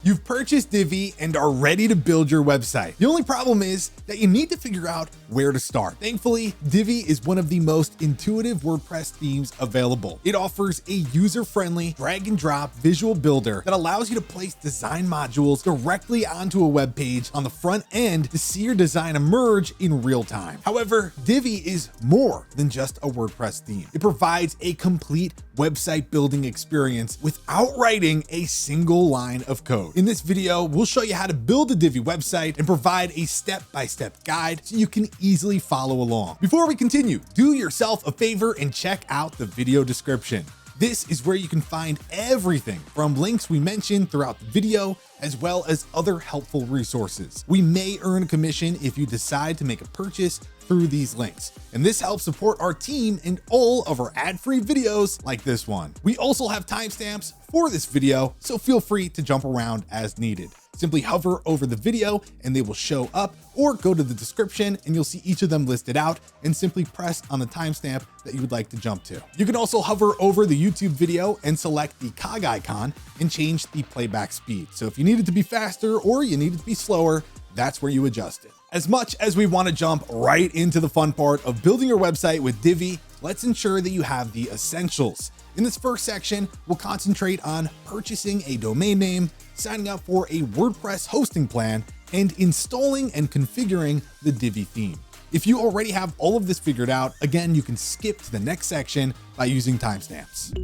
You've purchased Divi and are ready to build your website. The only problem is that you need to figure out where to start. Thankfully, Divi is one of the most intuitive WordPress themes available. It offers a user-friendly drag and drop visual builder that allows you to place design modules directly onto a web page on the front end to see your design emerge in real time. However, Divi is more than just a WordPress theme. It provides a complete website building experience without writing a single line of code. In this video, we'll show you how to build a Divi website and provide a step-by-step guide so you can easily follow along. Before we continue, do yourself a favor and check out the video description. This is where you can find everything from links we mentioned throughout the video, as well as other helpful resources. We may earn a commission if you decide to make a purchase through these links, and this helps support our team and all of our ad-free videos like this one. We also have timestamps for this video, so feel free to jump around as needed. Simply hover over the video and they will show up, or go to the description and you'll see each of them listed out and simply press on the timestamp that you would like to jump to. You can also hover over the YouTube video and select the cog icon and change the playback speed. So if you need it to be faster or you need it to be slower, that's where you adjust it. As much as we want to jump right into the fun part of building your website with Divi, let's ensure that you have the essentials. In this first section, we'll concentrate on purchasing a domain name, signing up for a WordPress hosting plan, and installing and configuring the Divi theme. If you already have all of this figured out, again, you can skip to the next section by using timestamps.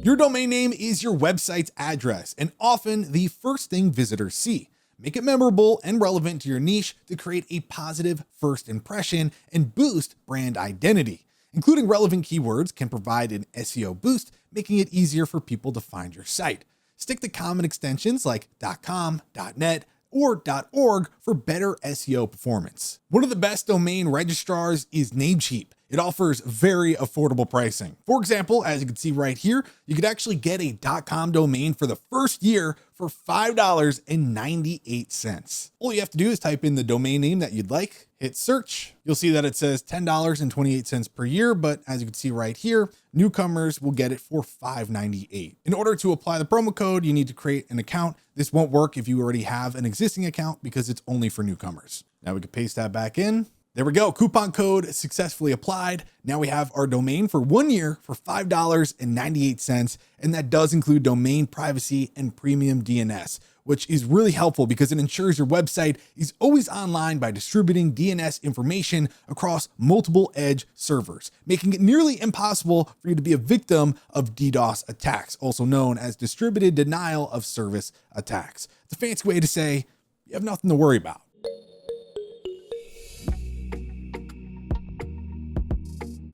Your domain name is your website's address and often the first thing visitors see. Make it memorable and relevant to your niche to create a positive first impression and boost brand identity. Including relevant keywords can provide an SEO boost, making it easier for people to find your site. Stick to common extensions like .com, .net, or .org for better SEO performance. One of the best domain registrars is Namecheap. It offers very affordable pricing. For example, as you can see right here, you could actually get a .com domain for the first year for $5.98. All you have to do is type in the domain name that you'd like, hit search. You'll see that it says $10.28 per year, but as you can see right here, newcomers will get it for $5.98. In order to apply the promo code, you need to create an account. This won't work if you already have an existing account because it's only for newcomers. Now we can paste that back in. There we go. Coupon code successfully applied. Now we have our domain for 1 year for $5.98. And that does include domain privacy and premium DNS, which is really helpful because it ensures your website is always online by distributing DNS information across multiple edge servers, making it nearly impossible for you to be a victim of DDoS attacks, also known as distributed denial of service attacks. It's a fancy way to say you have nothing to worry about.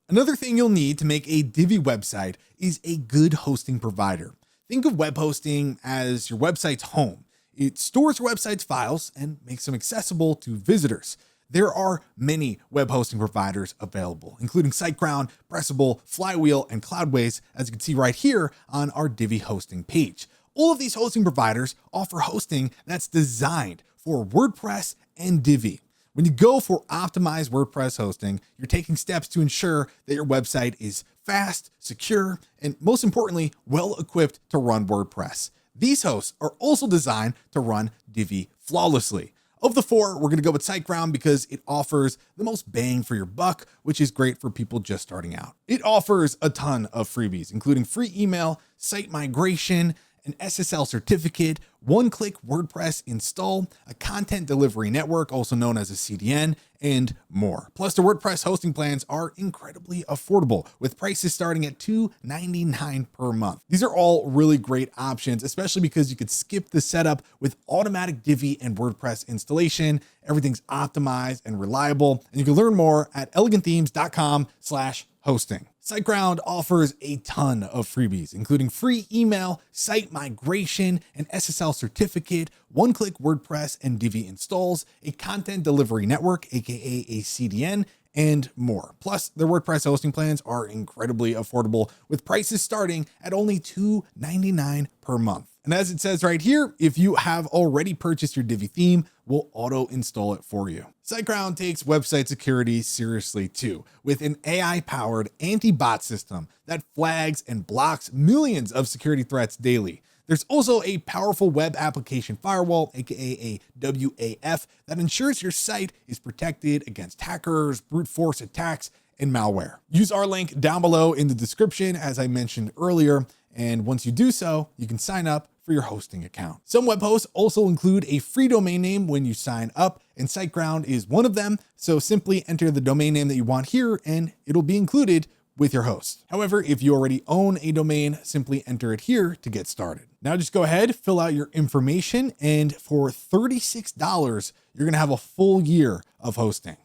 Another thing you'll need to make a Divi website is a good hosting provider. Think of web hosting as your website's home. It stores your website's files and makes them accessible to visitors. There are many web hosting providers available, including SiteGround, Pressable, Flywheel, and Cloudways, as you can see right here on our Divi hosting page. All of these hosting providers offer hosting that's designed for WordPress and Divi. When you go for optimized WordPress hosting, you're taking steps to ensure that your website is fast, secure, and most importantly, well-equipped to run WordPress. These hosts are also designed to run Divi flawlessly. Of the four, we're going to go with SiteGround because it offers the most bang for your buck, which is great for people just starting out. It offers a ton of freebies, including free email, site migration, an SSL certificate, one-click WordPress install, a content delivery network, also known as a CDN, and more. Plus, the WordPress hosting plans are incredibly affordable, with prices starting at $2.99 per month. These are all really great options, especially because you could skip the setup with automatic Divi and WordPress installation. Everything's optimized and reliable, and you can learn more at elegantthemes.com/hosting. SiteGround offers a ton of freebies, including free email, site migration, an SSL certificate, one-click WordPress and Divi installs, a content delivery network, aka a CDN, and more. Plus, their WordPress hosting plans are incredibly affordable, with prices starting at only $2.99 per month. And as it says right here, if you have already purchased your Divi theme, will auto install it for you. SiteGround takes website security seriously too, with an AI-powered anti-bot system that flags and blocks millions of security threats daily. There's also a powerful web application firewall, aka a WAF, that ensures your site is protected against hackers, brute force attacks, and malware. Use our link down below in the description, as I mentioned earlier, and once you do so, you can sign up for your hosting account. Some web hosts also include a free domain name when you sign up, and SiteGround is one of them. So simply enter the domain name that you want here and it'll be included with your host. However, if you already own a domain, simply enter it here to get started. Now just go ahead, fill out your information, and for $36, you're gonna have a full year of hosting.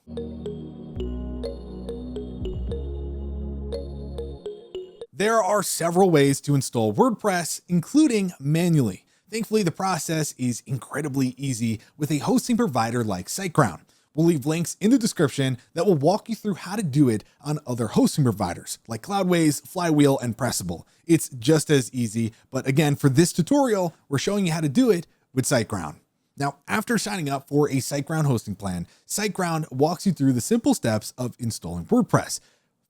There are several ways to install WordPress, including manually. Thankfully, the process is incredibly easy with a hosting provider like SiteGround. We'll leave links in the description that will walk you through how to do it on other hosting providers like Cloudways, Flywheel, and Pressable. It's just as easy, but again, for this tutorial, we're showing you how to do it with SiteGround. Now, after signing up for a SiteGround hosting plan, SiteGround walks you through the simple steps of installing WordPress.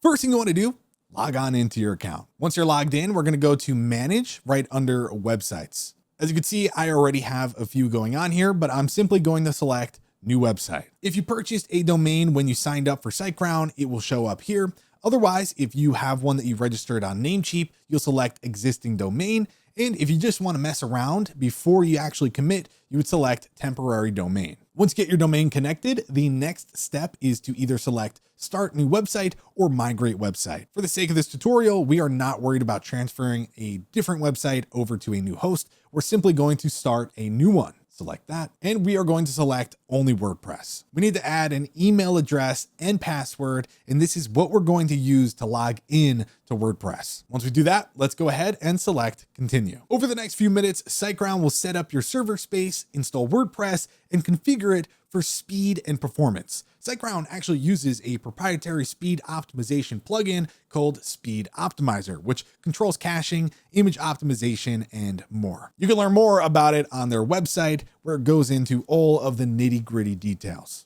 First thing you want to do, log on into your account. Once you're logged in, we're going to go to Manage right under Websites. As you can see, I already have a few going on here, but I'm simply going to select New Website. If you purchased a domain when you signed up for SiteGround, it will show up here. Otherwise, if you have one that you registered on Namecheap, you'll select Existing Domain. And if you just want to mess around before you actually commit, you would select Temporary Domain. Once you get your domain connected, the next step is to either select Start New Website or Migrate Website. For the sake of this tutorial, we are not worried about transferring a different website over to a new host. We're simply going to start a new one. Select that, and we are going to select only WordPress. We need to add an email address and password, and this is what we're going to use to log in to WordPress. Once we do that, let's go ahead and select continue. Over the next few minutes, SiteGround will set up your server space, install WordPress, and configure it for speed and performance. SiteGround actually uses a proprietary speed optimization plugin called Speed Optimizer, which controls caching, image optimization, and more. You can learn more about it on their website, where it goes into all of the nitty-gritty details.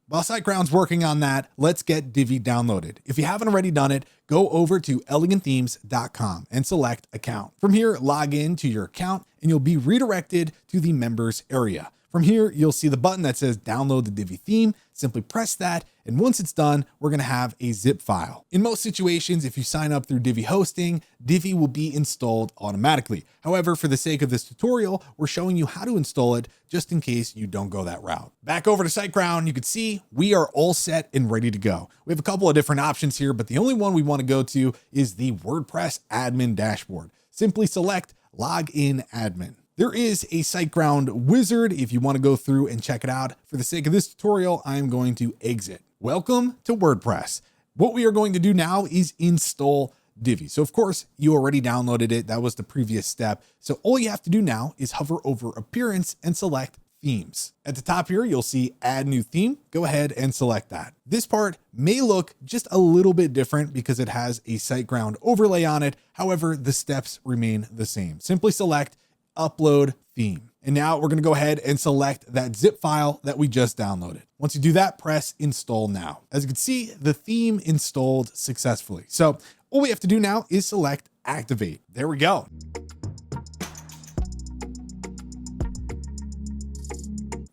While SiteGround's working on that, let's get Divi downloaded. If you haven't already done it, go over to elegantthemes.com and select account. From here, log in to your account and you'll be redirected to the members area. From here, you'll see the button that says download the Divi theme. Simply press that, and once it's done, we're going to have a zip file. In most situations, if you sign up through Divi hosting, Divi will be installed automatically. However, for the sake of this tutorial, we're showing you how to install it just in case you don't go that route. Back over to SiteGround, you can see we are all set and ready to go. We have a couple of different options here, but the only one we want to go to is the WordPress admin dashboard. Simply select Login Admin. There is a SiteGround wizard if you want to go through and check it out. For the sake of this tutorial, I'm going to exit. Welcome to WordPress. What we are going to do now is install Divi. So of course, you already downloaded it. That was the previous step. So all you have to do now is hover over Appearance and select Themes. At the top here, you'll see Add New Theme. Go ahead and select that. This part may look just a little bit different because it has a SiteGround overlay on it. However, the steps remain the same. Simply select Upload Theme. And now we're going to go ahead and select that zip file that we just downloaded. Once you do that, press Install Now. As you can see, the theme installed successfully. So all we have to do now is select Activate. There we go.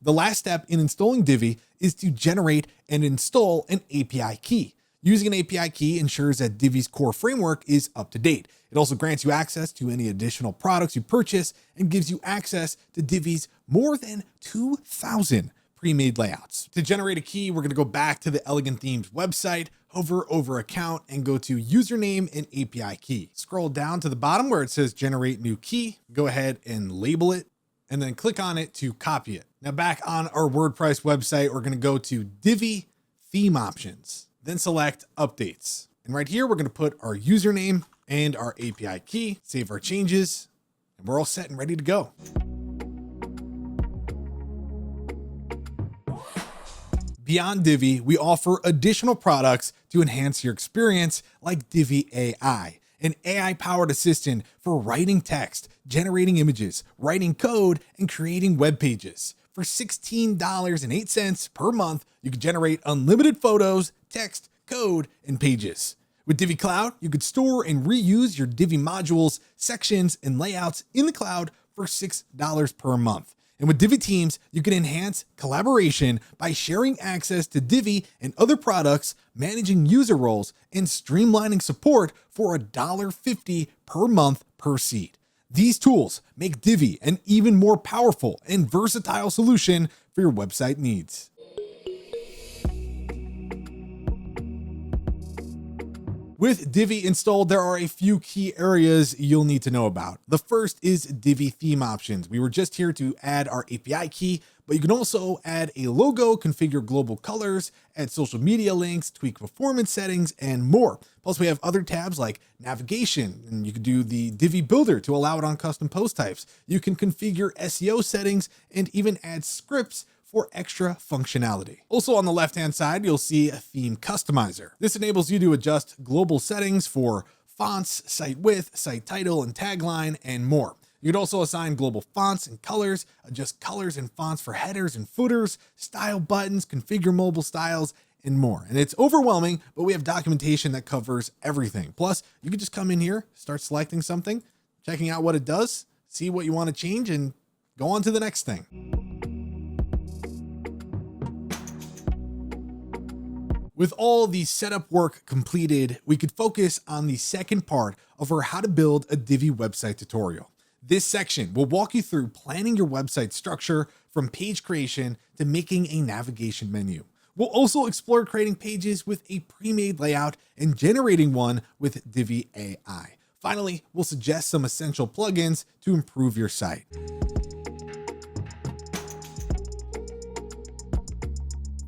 The last step in installing Divi is to generate and install an API key. Using an API key ensures that Divi's core framework is up to date. It also grants you access to any additional products you purchase and gives you access to Divi's more than 2,000 pre-made layouts. To generate a key, we're going to go back to the Elegant Themes website, hover over account, and go to username and API key. Scroll down to the bottom where it says generate new key. Go ahead and label it and then click on it to copy it. Now back on our WordPress website, we're going to go to Divi Theme Options, then select Updates. And right here, we're going to put our username and our API key, save our changes, and we're all set and ready to go. Beyond Divi, we offer additional products to enhance your experience like Divi AI. an AI-powered assistant for writing text, generating images, writing code, and creating web pages. For $16.08 per month, you can generate unlimited photos, text, code, and pages. With Divi Cloud, you could store and reuse your Divi modules, sections, and layouts in the cloud for $6 per month. And with Divi Teams, you can enhance collaboration by sharing access to Divi and other products, managing user roles, and streamlining support for $1.50 per month per seat. These tools make Divi an even more powerful and versatile solution for your website needs. With Divi installed, there are a few key areas you'll need to know about. The first is Divi theme options. We were just here to add our API key, but you can also add a logo, configure global colors, add social media links, tweak performance settings, and more. Plus, we have other tabs like navigation, and you can do the Divi builder to allow it on custom post types. You can configure SEO settings and even add scripts for extra functionality. Also on the left-hand side, you'll see a theme customizer. This enables you to adjust global settings for fonts, site width, site title, and tagline, and more. You could also assign global fonts and colors, adjust colors and fonts for headers and footers, style buttons, configure mobile styles, and more. And it's overwhelming, but we have documentation that covers everything. Plus, you can just come in here, start selecting something, checking out what it does, see what you want to change, and go on to the next thing. With all the setup work completed, we could focus on the second part of our how to build a Divi website tutorial. This section will walk you through planning your website structure from page creation to making a navigation menu. We'll also explore creating pages with a pre-made layout and generating one with Divi AI. Finally, we'll suggest some essential plugins to improve your site.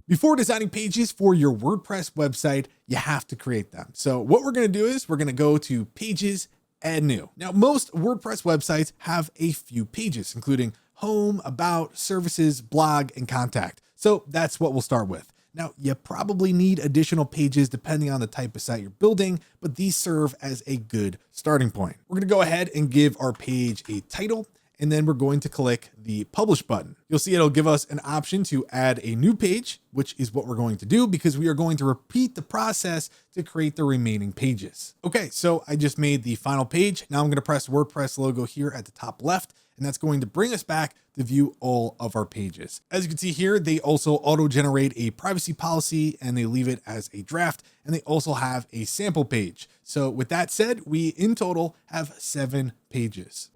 Before designing pages for your WordPress website, you have to create them. So what we're going to do is we're going to go to Pages, Add New. Now, most WordPress websites have a few pages, including Home, About, Services, Blog, and Contact. So that's what we'll start with. Now, you probably need additional pages depending on the type of site you're building, but these serve as a good starting point. We're going to go ahead and give our page a title, and then we're going to click the Publish button. You'll see it'll give us an option to add a new page, which is what we're going to do because we are going to repeat the process to create the remaining pages. Okay, so I just made the final page. Now I'm going to press WordPress logo here at the top left, and that's going to bring us back to view all of our pages. As you can see here, they also auto-generate a privacy policy and they leave it as a draft, and they also have a sample page. So with that said, we in total have 7 pages.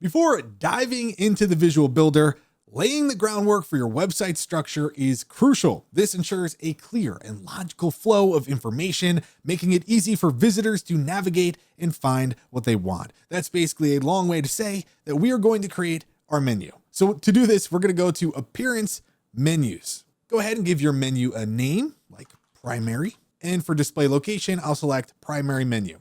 Before diving into the visual builder, laying the groundwork for your website structure is crucial. This ensures a clear and logical flow of information, making it easy for visitors to navigate and find what they want. That's basically a long way to say that we are going to create our menu. So to do this, we're going to go to Appearance, Menus. Go ahead and give your menu a name like Primary. And for display location, I'll select Primary Menu.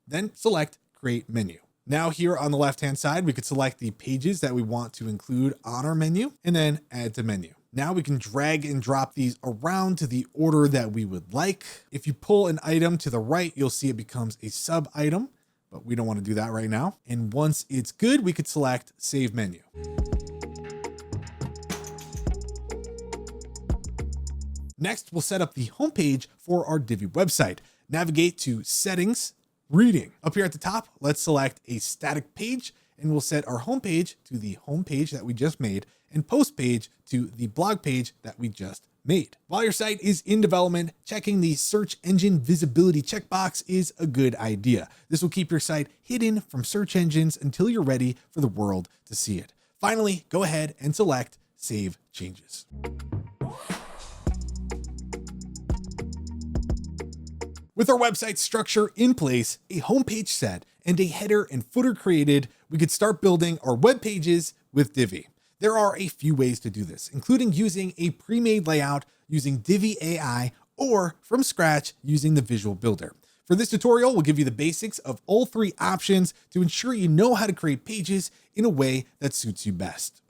Then select Create Menu. Now here on the left-hand side, we could select the pages that we want to include on our menu and then add to menu. Now we can drag and drop these around to the order that we would like. If you pull an item to the right, you'll see it becomes a sub item, but we don't want to do that right now. And once it's good, we could select Save Menu. Next, we'll set up the homepage for our Divi website. Navigate to Settings, Reading. Up here at the top, let's select a static page and we'll set our home page to the home page that we just made and post page to the blog page that we just made. While your site is in development, checking the search engine visibility checkbox is a good idea. This will keep your site hidden from search engines until you're ready for the world to see it. Finally, go ahead and select Save Changes. With our website structure in place, a homepage set, and a header and footer created, we could start building our web pages with Divi. There are a few ways to do this, including using a pre-made layout, using Divi AI, or from scratch using the Visual Builder. For this tutorial, we'll give you the basics of all 3 options to ensure you know how to create pages in a way that suits you best.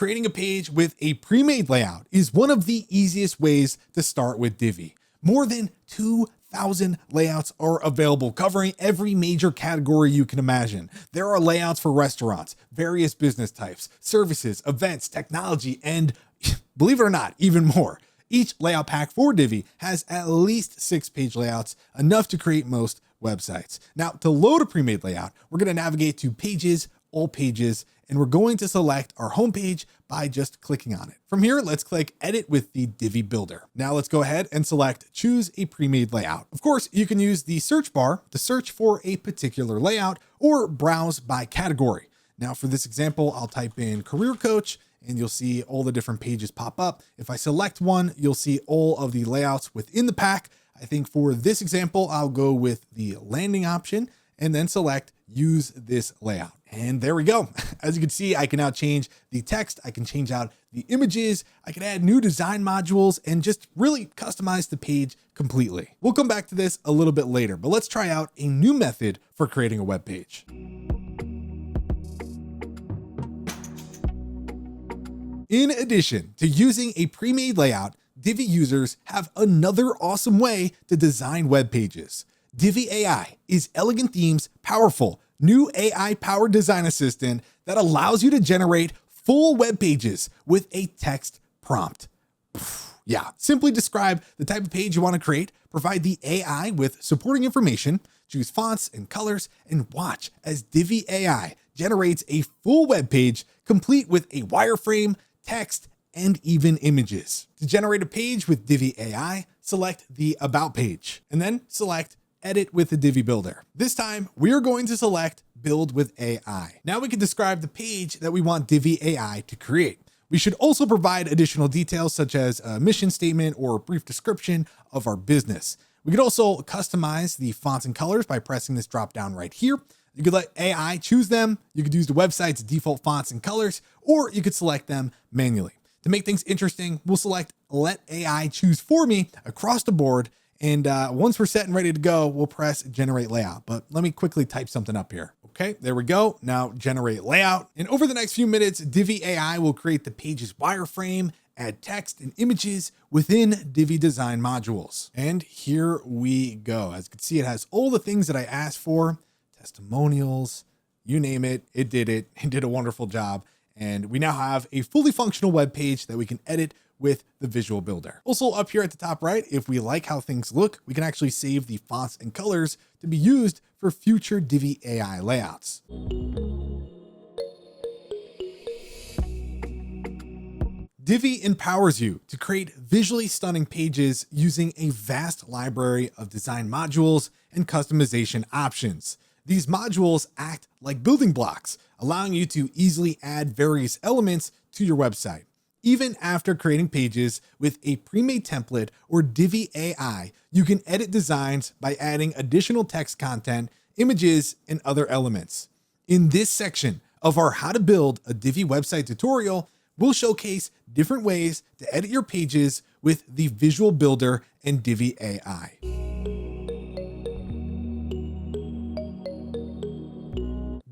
Creating a page with a pre-made layout is one of the easiest ways to start with Divi. More than 2,000 layouts are available, covering every major category you can imagine. There are layouts for restaurants, various business types, services, events, technology, and believe it or not, even more. Each layout pack for Divi has at least 6 page layouts, enough to create most websites. Now, to load a pre-made layout, we're going to navigate to Pages, All Pages, and we're going to select our homepage by just clicking on it. From here, let's click Edit with the Divi Builder. Now let's go ahead and select Choose a Pre-made Layout. Of course, you can use the search bar to search for a particular layout or browse by category. Now for this example, I'll type in Career Coach, and you'll see all the different pages pop up. If I select one, you'll see all of the layouts within the pack. I think for this example, I'll go with the landing option and then select Use this layout. And there we go. As you can see, I can now change the text. I can change out the images. I can add new design modules and just really customize the page completely. We'll come back to this a little bit later, but let's try out a new method for creating a web page. In addition to using a pre-made layout, Divi users have another awesome way to design web pages. Divi AI is Elegant Themes' powerful new AI-powered design assistant that allows you to generate full web pages with a text prompt. Yeah, simply describe the type of page you want to create, provide the AI with supporting information, choose fonts and colors, and watch as Divi AI generates a full web page complete with a wireframe, text, and even images. To generate a page with Divi AI, select the About page, and then select Edit with the Divi Builder. This time, we are going to select Build with AI. Now we can describe the page that we want Divi AI to create. We should also provide additional details such as a mission statement or a brief description of our business. We could also customize the fonts and colors by pressing this drop down right here. You could let AI choose them. You could use the website's default fonts and colors, or you could select them manually. To make things interesting, we'll select Let AI Choose for Me across the board. And once we're set and ready to go, we'll press Generate Layout. But let me quickly type something up here. Okay, there we go. Now generate layout. And over the next few minutes, Divi AI will create the page's wireframe, add text and images within Divi design modules. And here we go. As you can see, it has all the things that I asked for, testimonials, you name it, it did it. It did a wonderful job. And we now have a fully functional web page that we can edit with the Visual Builder. Also up here at the top right, if we like how things look, we can actually save the fonts and colors to be used for future Divi AI layouts. Divi empowers you to create visually stunning pages using a vast library of design modules and customization options. These modules act like building blocks, allowing you to easily add various elements to your website. Even after creating pages with a pre-made template or Divi AI, you can edit designs by adding additional text content, images, and other elements. In this section of our How to Build a Divi Website tutorial, we'll showcase different ways to edit your pages with the Visual Builder and Divi AI.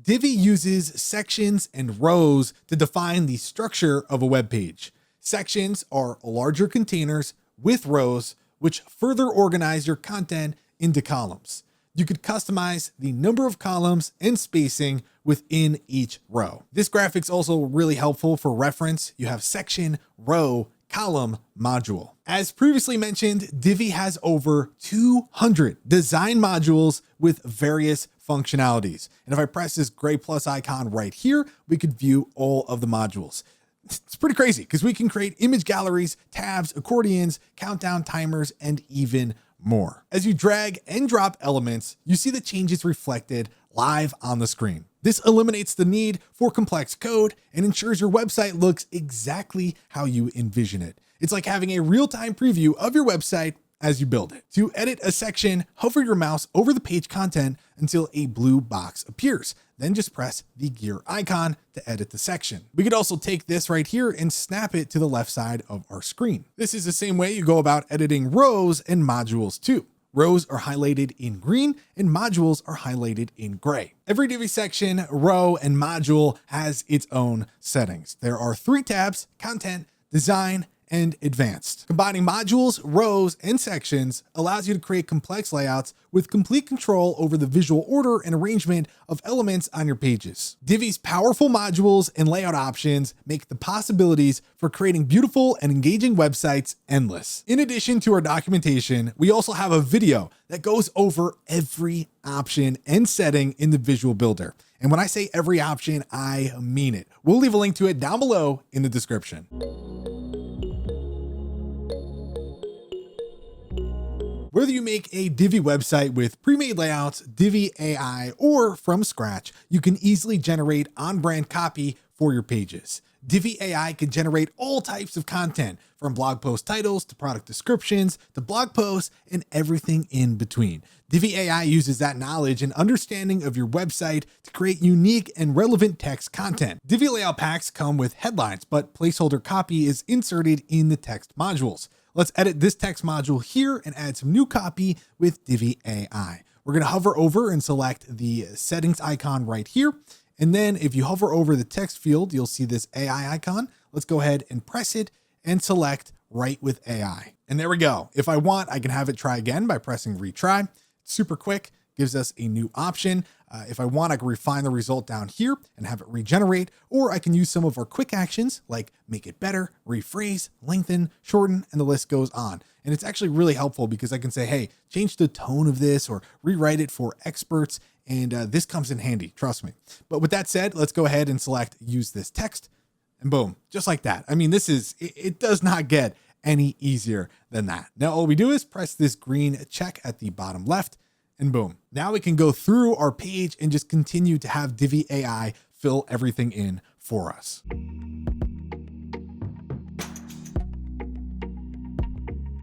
Divi uses sections and rows to define the structure of a web page. Sections are larger containers with rows, which further organize your content into columns. You could customize the number of columns and spacing within each row. This graphic's also really helpful for reference. You have section, row, column, module. As previously mentioned, Divi has over 200 design modules with various functionalities. And if I press this gray plus icon right here, we could view all of the modules. It's pretty crazy because we can create image galleries, tabs, accordions, countdown timers, and even more. As you drag and drop elements, you see the changes reflected live on the screen. This eliminates the need for complex code and ensures your website looks exactly how you envision it. It's like having a real-time preview of your website as you build it. To edit a section, hover your mouse over the page content until a blue box appears. Then just press the gear icon to edit the section. We could also take this right here and snap it to the left side of our screen. This is the same way you go about editing rows and modules too. rows are highlighted in green and modules are highlighted in gray. Every Divi section, row, and module has its own settings. There are 3 tabs: content, design, and advanced. Combining modules, rows, and sections allows you to create complex layouts with complete control over the visual order and arrangement of elements on your pages. Divi's powerful modules and layout options make the possibilities for creating beautiful and engaging websites endless. In addition to our documentation, we also have a video that goes over every option and setting in the visual builder. And when I say every option, I mean it. We'll leave a link to it down below in the description. Whether you make a Divi website with pre-made layouts, Divi AI, or from scratch, you can easily generate on-brand copy for your pages. Divi AI can generate all types of content, from blog post titles to product descriptions to blog posts and everything in between. Divi AI uses that knowledge and understanding of your website to create unique and relevant text content. Divi layout packs come with headlines, but placeholder copy is inserted in the text modules. Let's edit this text module here and add some new copy with Divi AI. We're going to hover over and select the settings icon right here. And then if you hover over the text field, you'll see this AI icon. Let's go ahead and press it and select Write with AI. And there we go. If I want, I can have it try again by pressing retry. It's super quick, gives us a new option. If I want, I can refine the result down here and have it regenerate, or I can use some of our quick actions like make it better, rephrase, lengthen, shorten, and the list goes on. And it's actually really helpful because I can say, hey, change the tone of this or rewrite it for experts. And this comes in handy, trust me. But with that said, let's go ahead and select use this text and boom, just like that. I mean, it does not get any easier than that. Now, all we do is press this green check at the bottom left and boom. Now we can go through our page and just continue to have Divi AI fill everything in for us.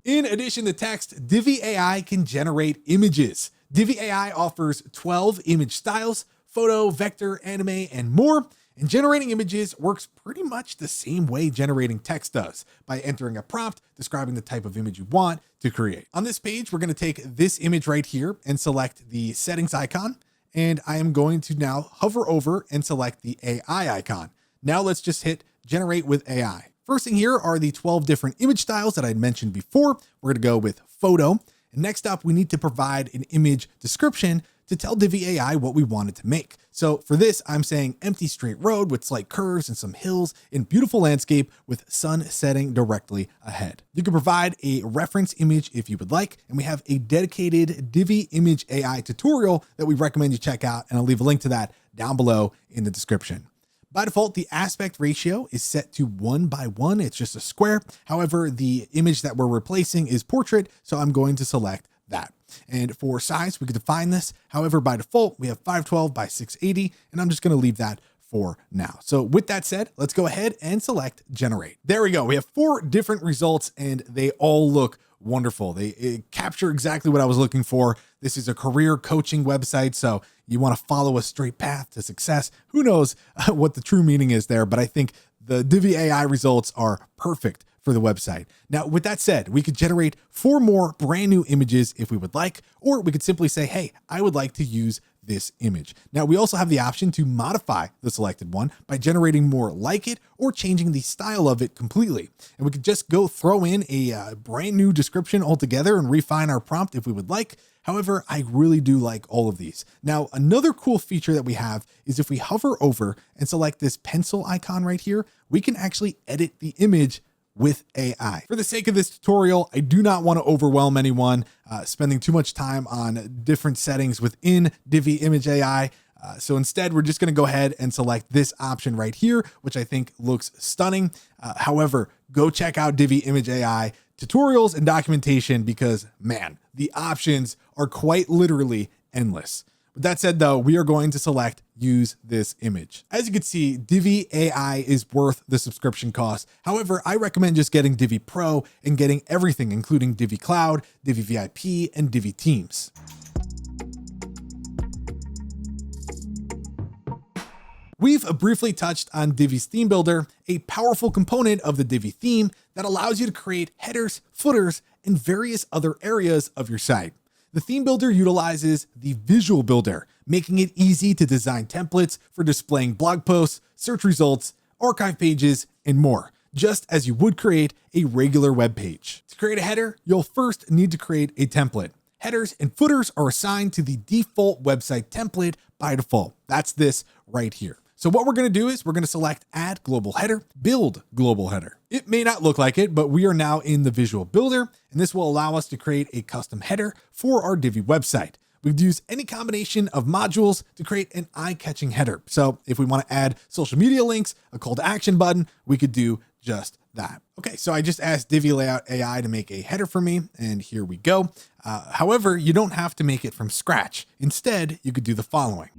In addition to text, Divi AI can generate images. Divi AI offers 12 image styles, photo, vector, anime, and more. And generating images works pretty much the same way generating text does, by entering a prompt describing the type of image you want to create. On this page, we're going to take this image right here and select the settings icon. And I am going to now hover over and select the AI icon. Now let's just hit generate with AI. First thing here are the 12 different image styles that I mentioned before. We're going to go with photo. And next up, we need to provide an image description to tell Divi AI what we wanted to make. So for this, I'm saying empty straight road with slight curves and some hills in beautiful landscape with sun setting directly ahead. You can provide a reference image if you would like, and we have a dedicated Divi Image AI tutorial that we recommend you check out, and I'll leave a link to that down below in the description. By default, the aspect ratio is set to 1:1. It's just a square. However, the image that we're replacing is portrait, so I'm going to select that. And for size, we could define this. However, by default, we have 512 by 680, and I'm just going to leave that for now. So with that said, let's go ahead and select generate. There we go. We have 4 different results and they all look wonderful. They capture exactly what I was looking for. This is a career coaching website, so you want to follow a straight path to success. Who knows what the true meaning is there, but I think the Divi AI results are perfect for the website. Now, with that said, we could generate 4 more brand new images if we would like, or we could simply say, hey, I would like to use this image. Now, we also have the option to modify the selected one by generating more like it or changing the style of it completely. And we could just go throw in a brand new description altogether and refine our prompt if we would like. However, I really do like all of these. Now, another cool feature that we have is if we hover over and select this pencil icon right here, we can actually edit the image with AI. For the sake of this tutorial, I do not want to overwhelm anyone spending too much time on different settings within Divi Image AI. So instead, we're just going to go ahead and select this option right here, which I think looks stunning. However, go check out Divi Image AI tutorials and documentation because, man, the options are quite literally endless. With that said, though, we are going to select use this image. As you can see, Divi AI is worth the subscription cost. However, I recommend just getting Divi Pro and getting everything, including Divi Cloud, Divi VIP, and Divi Teams. We've briefly touched on Divi's theme builder, a powerful component of the Divi theme that allows you to create headers, footers, and various other areas of your site. The theme builder utilizes the visual builder, making it easy to design templates for displaying blog posts, search results, archive pages, and more, just as you would create a regular web page. To create a header, you'll first need to create a template. Headers and footers are assigned to the default website template by default. That's this right here. So what we're going to do is we're going to select Add Global Header, Build Global Header. It may not look like it, but we are now in the Visual Builder, and this will allow us to create a custom header for our Divi website. We could use any combination of modules to create an eye-catching header. So if we want to add social media links, a call to action button, we could do just that. Okay, so I just asked Divi AI to make a header for me, and here we go. However, you don't have to make it from scratch. Instead, you could do the following.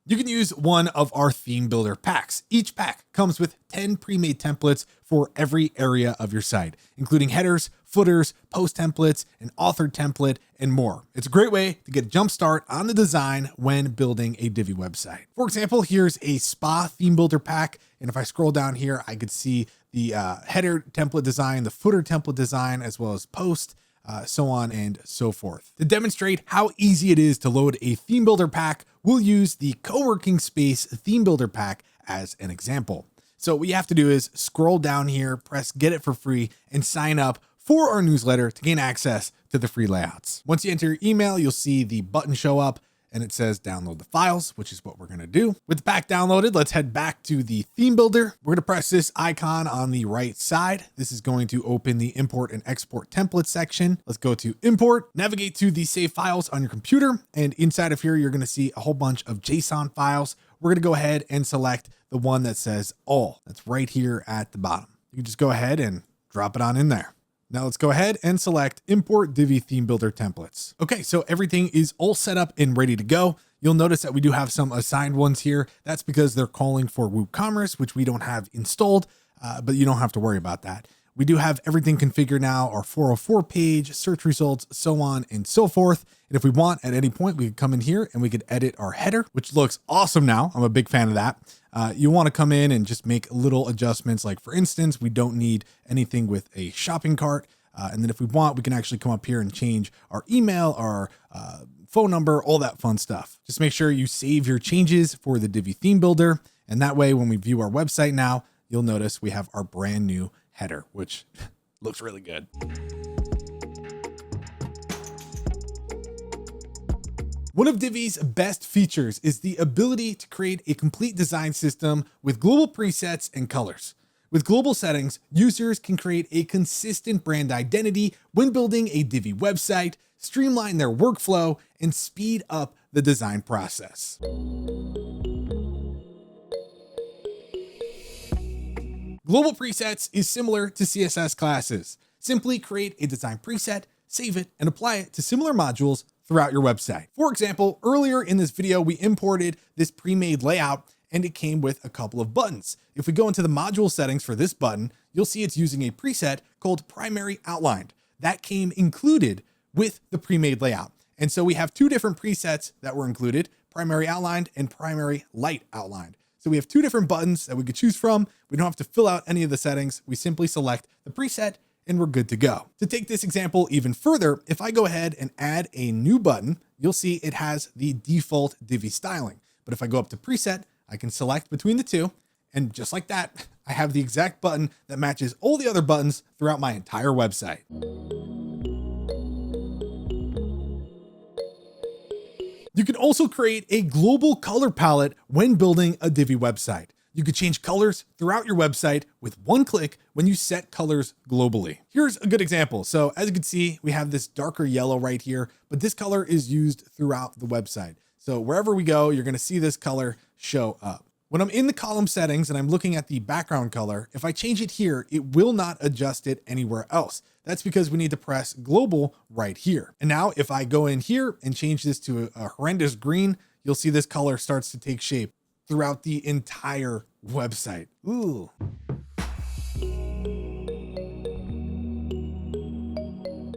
You can use one of our theme builder packs. Each pack comes with 10 pre-made templates for every area of your site, including headers, footers, post templates, an authored template, and more. It's a great way to get a jump start on the design when building a Divi website. For example, here's a spa theme builder pack. And if I scroll down here, I could see the header template design, the footer template design, as well as post, so on and so forth. To demonstrate how easy it is to load a theme builder pack, we'll use the co-working space theme builder pack as an example. So what you have to do is scroll down here, press get it for free, and sign up for our newsletter to gain access to the free layouts. Once you enter your email, you'll see the button show up and it says download the files, which is what we're going to do. With the pack downloaded, let's head back to the theme builder. We're going to press this icon on the right side. This is going to open the import and export template section. Let's go to import, navigate to the save files on your computer. And inside of here, you're going to see a whole bunch of JSON files. We're going to go ahead and select the one that says all. That's right here at the bottom. You can just go ahead and drop it on in there. Now let's go ahead and select import Divi theme builder templates. Okay, so everything is all set up and ready to go. You'll notice that we do have some assigned ones here. That's because they're calling for WooCommerce, which we don't have installed, but you don't have to worry about that. We do have everything configured now, our 404 page, search results, so on and so forth. And if we want at any point, we could come in here and we could edit our header, which looks awesome now. I'm a big fan of that. You want to come in and just make little adjustments. Like for instance, we don't need anything with a shopping cart. And then if we want, we can actually come up here and change our email, our phone number, all that fun stuff. Just make sure you save your changes for the Divi theme builder. And that way, when we view our website now, you'll notice we have our brand new header, which looks really good. One of Divi's best features is the ability to create a complete design system with global presets and colors. With global settings, users can create a consistent brand identity when building a Divi website, streamline their workflow, and speed up the design process. Global presets is similar to CSS classes. Simply create a design preset, save it, and apply it to similar modules throughout your website. For example, earlier in this video, we imported this pre-made layout and it came with a couple of buttons. If we go into the module settings for this button, you'll see it's using a preset called Primary Outlined. That came included with the pre-made layout. And so we have two different presets that were included, Primary Outlined and Primary Light Outlined. So we have two different buttons that we could choose from. We don't have to fill out any of the settings. We simply select the preset and we're good to go. To take this example even further, if I go ahead and add a new button, you'll see it has the default Divi styling. But if I go up to preset, I can select between the two. And just like that, I have the exact button that matches all the other buttons throughout my entire website. You can also create a global color palette when building a Divi website. You could change colors throughout your website with one click when you set colors globally. Here's a good example. So as you can see, we have this darker yellow right here, but this color is used throughout the website. So wherever we go, you're going to see this color show up. When I'm in the column settings and I'm looking at the background color, if I change it here, it will not adjust it anywhere else. That's because we need to press global right here. And now if I go in here and change this to a horrendous green, you'll see this color starts to take shape throughout the entire website. Ooh.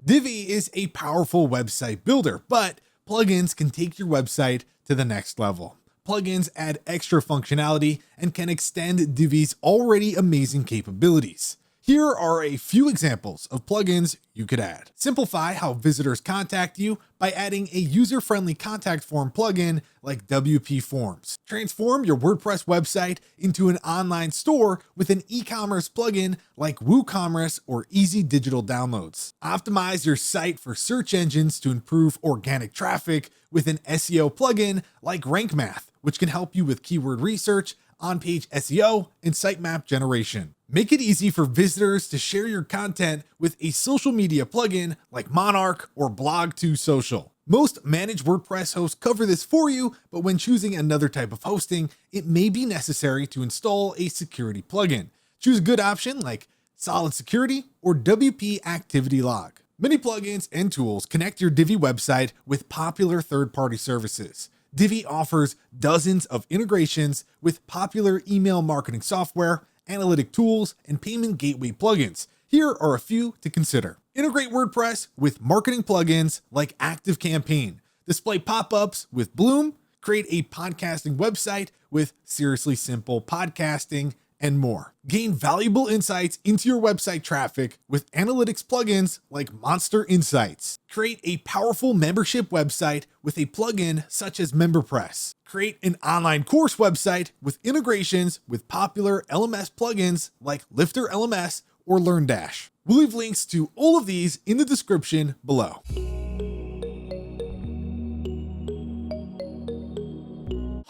Divi is a powerful website builder, but plugins can take your website to the next level. Plugins add extra functionality and can extend Divi's already amazing capabilities. Here are a few examples of plugins you could add. Simplify how visitors contact you by adding a user-friendly contact form plugin like WP Forms. Transform your WordPress website into an online store with an e-commerce plugin like WooCommerce or Easy Digital Downloads. Optimize your site for search engines to improve organic traffic with an SEO plugin like Rank Math, which can help you with keyword research, on-page SEO, and sitemap generation. Make it easy for visitors to share your content with a social media plugin like Monarch or Blog2Social. Most managed WordPress hosts cover this for you, but when choosing another type of hosting, it may be necessary to install a security plugin. Choose a good option like Solid Security or WP Activity Log. Many plugins and tools connect your Divi website with popular third-party services. Divi offers dozens of integrations with popular email marketing software, analytic tools, and payment gateway plugins. Here are a few to consider. Integrate WordPress with marketing plugins like ActiveCampaign. Display pop-ups with Bloom. Create a podcasting website with Seriously Simple Podcasting, and more. Gain valuable insights into your website traffic with analytics plugins like Monster Insights. Create a powerful membership website with a plugin such as MemberPress. Create an online course website with integrations with popular LMS plugins like Lifter LMS or LearnDash. We'll leave links to all of these in the description below.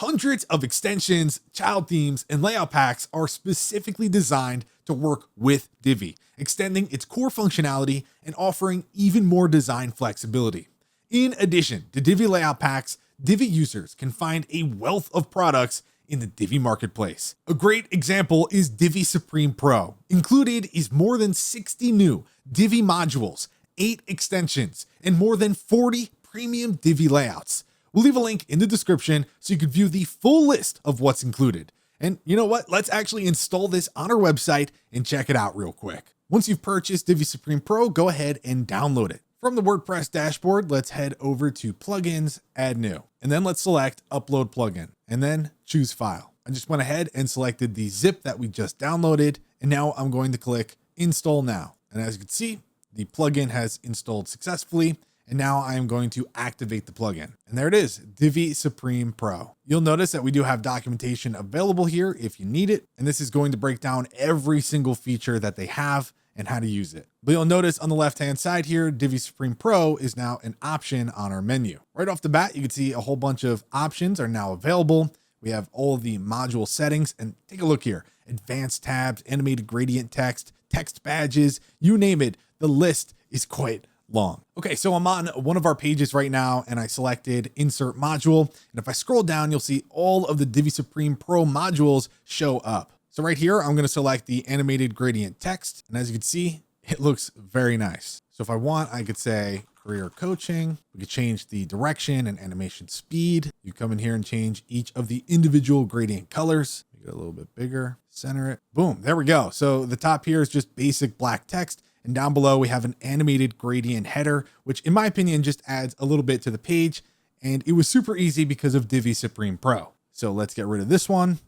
Hundreds of extensions, child themes, and layout packs are specifically designed to work with Divi, extending its core functionality and offering even more design flexibility. In addition to Divi layout packs, Divi users can find a wealth of products in the Divi marketplace. A great example is Divi Supreme Pro. Included is more than 60 new Divi modules, 8 extensions, and more than 40 premium Divi layouts. We'll leave a link in the description so you can view the full list of what's included. And you know what? Let's actually install this on our website and check it out real quick. Once you've purchased Divi Supreme Pro, go ahead and download it. From the WordPress dashboard, let's head over to Plugins, Add New, and then let's select Upload Plugin, and then choose File. I just went ahead and selected the zip that we just downloaded, and now I'm going to click Install Now. And as you can see, the plugin has installed successfully. And now I am going to activate the plugin. And there it is, Divi Supreme Pro. You'll notice that we do have documentation available here if you need it. And this is going to break down every single feature that they have and how to use it. But you'll notice on the left-hand side here, Divi Supreme Pro is now an option on our menu. Right off the bat, you can see a whole bunch of options are now available. We have all of the module settings, and take a look here. Advanced tabs, animated gradient text, text badges, you name it. The list is quite long. Okay, so I'm on one of our pages right now and I selected insert module. And if I scroll down, you'll see all of the Divi Supreme Pro modules show up. So right here, I'm going to select the animated gradient text. And as you can see, it looks very nice. So if I want, I could say career coaching. We could change the direction and animation speed. You come in here and change each of the individual gradient colors. Make it a little bit bigger, center it. Boom, there we go. So the top here is just basic black text. And down below, we have an animated gradient header, which in my opinion, just adds a little bit to the page. And it was super easy because of Divi Supreme Pro. So let's get rid of this one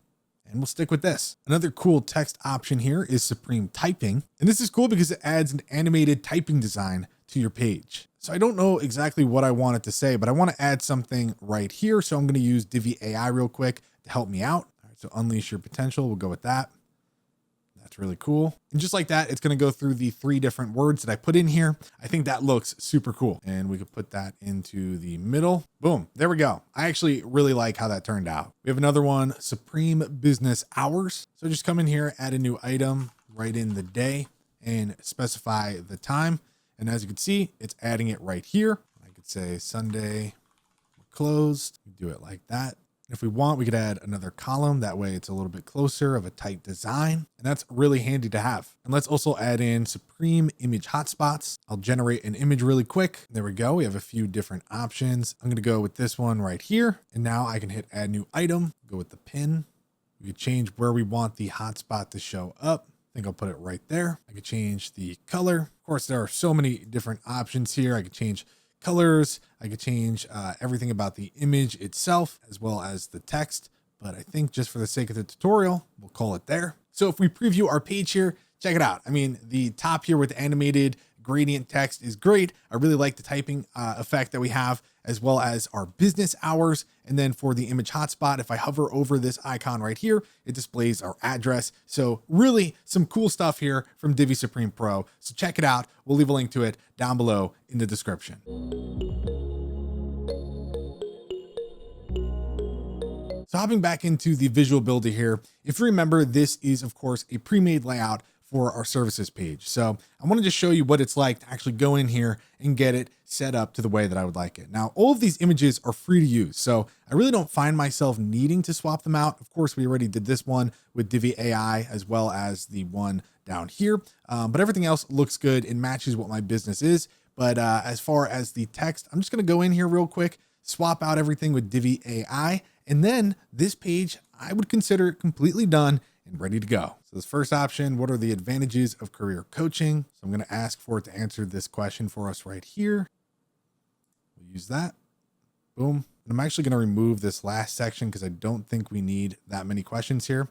and we'll stick with this. Another cool text option here is Supreme Typing. And this is cool because it adds an animated typing design to your page. So I don't know exactly what I want it to say, but I want to add something right here. So I'm going to use Divi AI real quick to help me out. All right, so unleash your potential. We'll go with that. That's really cool. And just like that, it's going to go through the 3 different words that I put in here. I think that looks super cool. And we could put that into the middle. Boom. There we go. I actually really like how that turned out. We have another one, Supreme Business Hours. So just come in here, add a new item, write in the day and specify the time. And as you can see, it's adding it right here. I could say Sunday closed. Do it like that. If we want, we could add another column. That way it's a little bit closer of a tight design. And that's really handy to have. And let's also add in Supreme Image Hotspots. I'll generate an image really quick. There we go. We have a few different options. I'm going to go with this one right here. And now I can hit add new item, go with the pin. We could change where we want the hotspot to show up. I think I'll put it right there. I could change the color. Of course, there are so many different options here. I could change colors. I could change everything about the image itself as well as the text, but I think just for the sake of the tutorial, we'll call it there. So if we preview our page here, check it out. I mean, the top here with the animated gradient text is great. I really like the typing effect that we have, as well as our business hours. And then for the image hotspot, if I hover over this icon right here, it displays our address. So really some cool stuff here from Divi Supreme Pro. So check it out. We'll leave a link to it down below in the description. So hopping back into the visual builder here, if you remember, this is of course a pre-made layout for our services page. So I want to just show you what it's like to actually go in here and get it set up to the way that I would like it. Now, all of these images are free to use, so I really don't find myself needing to swap them out. Of course, we already did this one with Divi AI as well as the one down here, but everything else looks good and matches what my business is. But as far as the text, I'm just going to go in here real quick, swap out everything with Divi AI, and then this page, I would consider it completely done and ready to go. So this first option, what are the advantages of career coaching? So I'm going to ask for it to answer this question for us right here. We'll use that. Boom. And I'm actually going to remove this last section because I don't think we need that many questions here.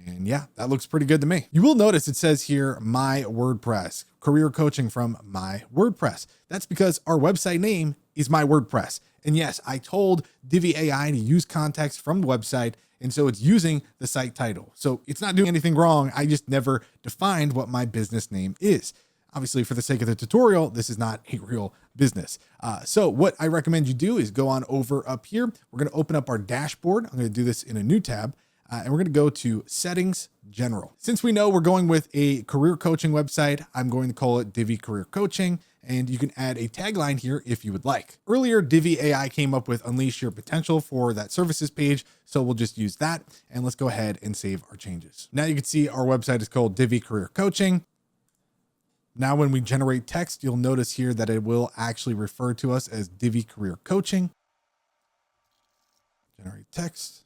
And yeah, that looks pretty good to me. You will notice it says here, my WordPress, career coaching from my WordPress. That's because our website name is my WordPress. And yes, I told Divi AI to use context from the website, and so it's using the site title. So it's not doing anything wrong. I just never defined what my business name is. Obviously, for the sake of the tutorial, this is not a real business. So what I recommend you do is go on over up here. We're going to open up our dashboard. I'm going to do this in a new tab, and we're going to go to Settings, General. Since we know we're going with a career coaching website, I'm going to call it Divi Career Coaching. And you can add a tagline here if you would like. Earlier, Divi AI came up with Unleash Your Potential for that services page. So we'll just use that, and let's go ahead and save our changes. Now you can see our website is called Divi Career Coaching. Now, when we generate text, you'll notice here that it will actually refer to us as Divi Career Coaching. Generate text.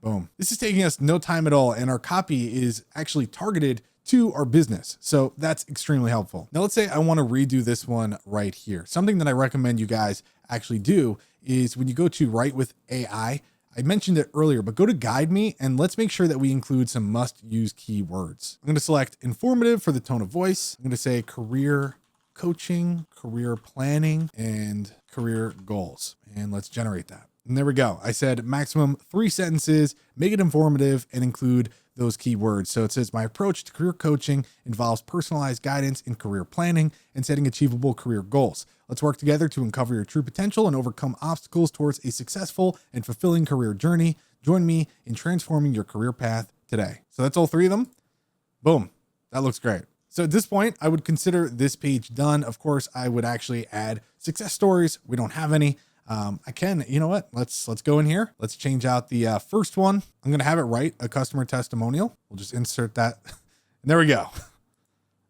Boom. This is taking us no time at all, and our copy is actually targeted to our business. So that's extremely helpful. Now let's say I want to redo this one right here. Something that I recommend you guys actually do is when you go to write with AI, I mentioned it earlier, but go to guide me and let's make sure that we include some must use keywords. I'm going to select informative for the tone of voice. I'm going to say career coaching, career planning, and career goals. And let's generate that. And there we go. I said maximum 3 sentences, make it informative, and include those keywords. So it says, my approach to career coaching involves personalized guidance in career planning and setting achievable career goals. Let's work together to uncover your true potential and overcome obstacles towards a successful and fulfilling career journey. Join me in transforming your career path today. So that's all 3 of them. Boom. That looks great. So at this point, I would consider this page done. Of course, I would actually add success stories. We don't have any. I can, you know what? Let's go in here. Let's change out the first one. I'm going to have it write a customer testimonial. We'll just insert that. And there we go.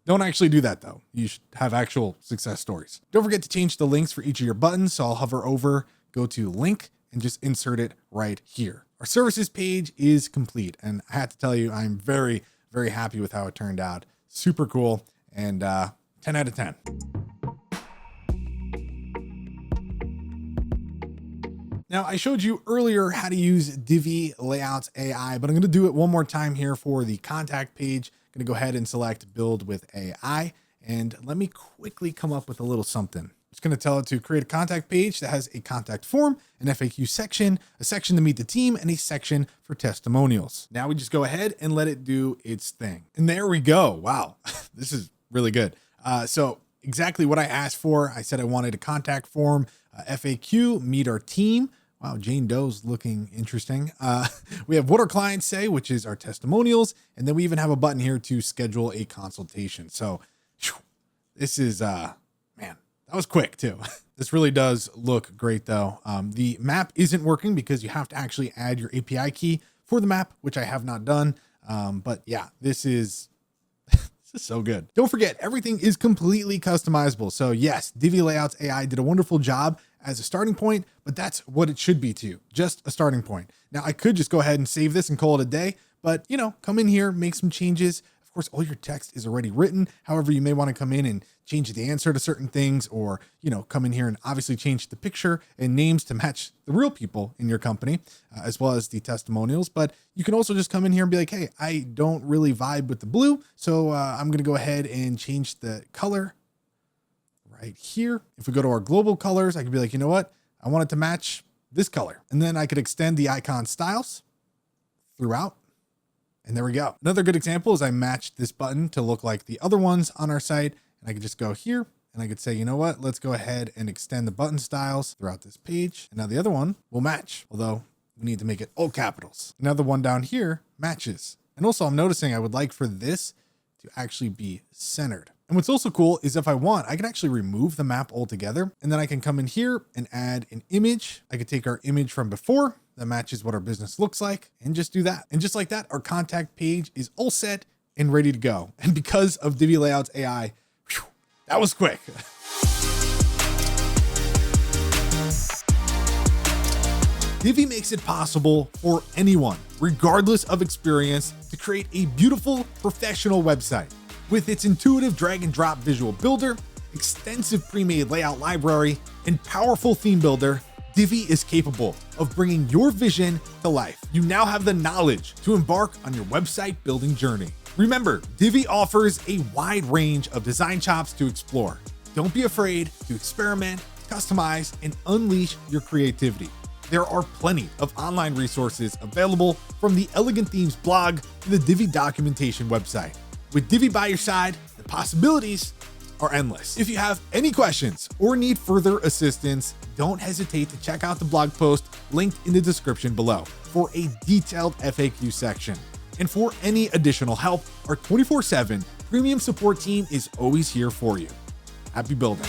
Don't actually do that though. You should have actual success stories. Don't forget to change the links for each of your buttons. So I'll hover over, go to link, and just insert it right here. Our services page is complete. And I have to tell you, I'm very, very happy with how it turned out. Super cool. And 10 out of 10. Now, I showed you earlier how to use Divi Layouts AI, but I'm going to do it one more time here for the contact page. I'm going to go ahead and select Build with AI, and let me quickly come up with a little something. It's going to tell it to create a contact page that has a contact form, an FAQ section, a section to meet the team, and a section for testimonials. Now we just go ahead and let it do its thing. And there we go. Wow, this is really good. So exactly what I asked for. I said I wanted a contact form, FAQ, meet our team. Wow, Jane Doe's looking interesting. We have what our clients say, which is our testimonials. And then we even have a button here to schedule a consultation. So this is, man, that was quick too. This really does look great though. The map isn't working because you have to actually add your API key for the map, which I have not done. But yeah, this is so good. Don't forget, everything is completely customizable. So yes, Divi Layouts AI did a wonderful job as a starting point, but that's what it should be to you, just a starting point. Now I could just go ahead and save this and call it a day, but you know, come in here, make some changes. Of course, all your text is already written. However, you may want to come in and change the answer to certain things, or, come in here and obviously change the picture and names to match the real people in your company, as well as the testimonials. But you can also just come in here and be like, hey, I don't really vibe with the blue. So I'm going to go ahead and change the color right here. If we go to our global colors, I could be like, you know what? I want it to match this color. And then I could extend the icon styles throughout. And there we go. Another good example is I matched this button to look like the other ones on our site. And I could just go here and I could say, you know what, let's go ahead and extend the button styles throughout this page. And now the other one will match, although we need to make it all capitals. Now the one down here matches. And also I'm noticing I would like for this to actually be centered. And what's also cool is if I want, I can actually remove the map altogether. And then I can come in here and add an image. I could take our image from before that matches what our business looks like and just do that. And just like that, our contact page is all set and ready to go. And because of Divi Layouts AI, whew, that was quick. Divi makes it possible for anyone, regardless of experience, to create a beautiful professional website. With its intuitive drag and drop visual builder, extensive pre-made layout library, and powerful theme builder, Divi is capable of bringing your vision to life. You now have the knowledge to embark on your website building journey. Remember, Divi offers a wide range of design chops to explore. Don't be afraid to experiment, customize, and unleash your creativity. There are plenty of online resources available, from the Elegant Themes blog to the Divi documentation website. With Divi by your side, the possibilities are endless. If you have any questions or need further assistance, don't hesitate to check out the blog post linked in the description below for a detailed FAQ section. And for any additional help, our 24/7 premium support team is always here for you. Happy building.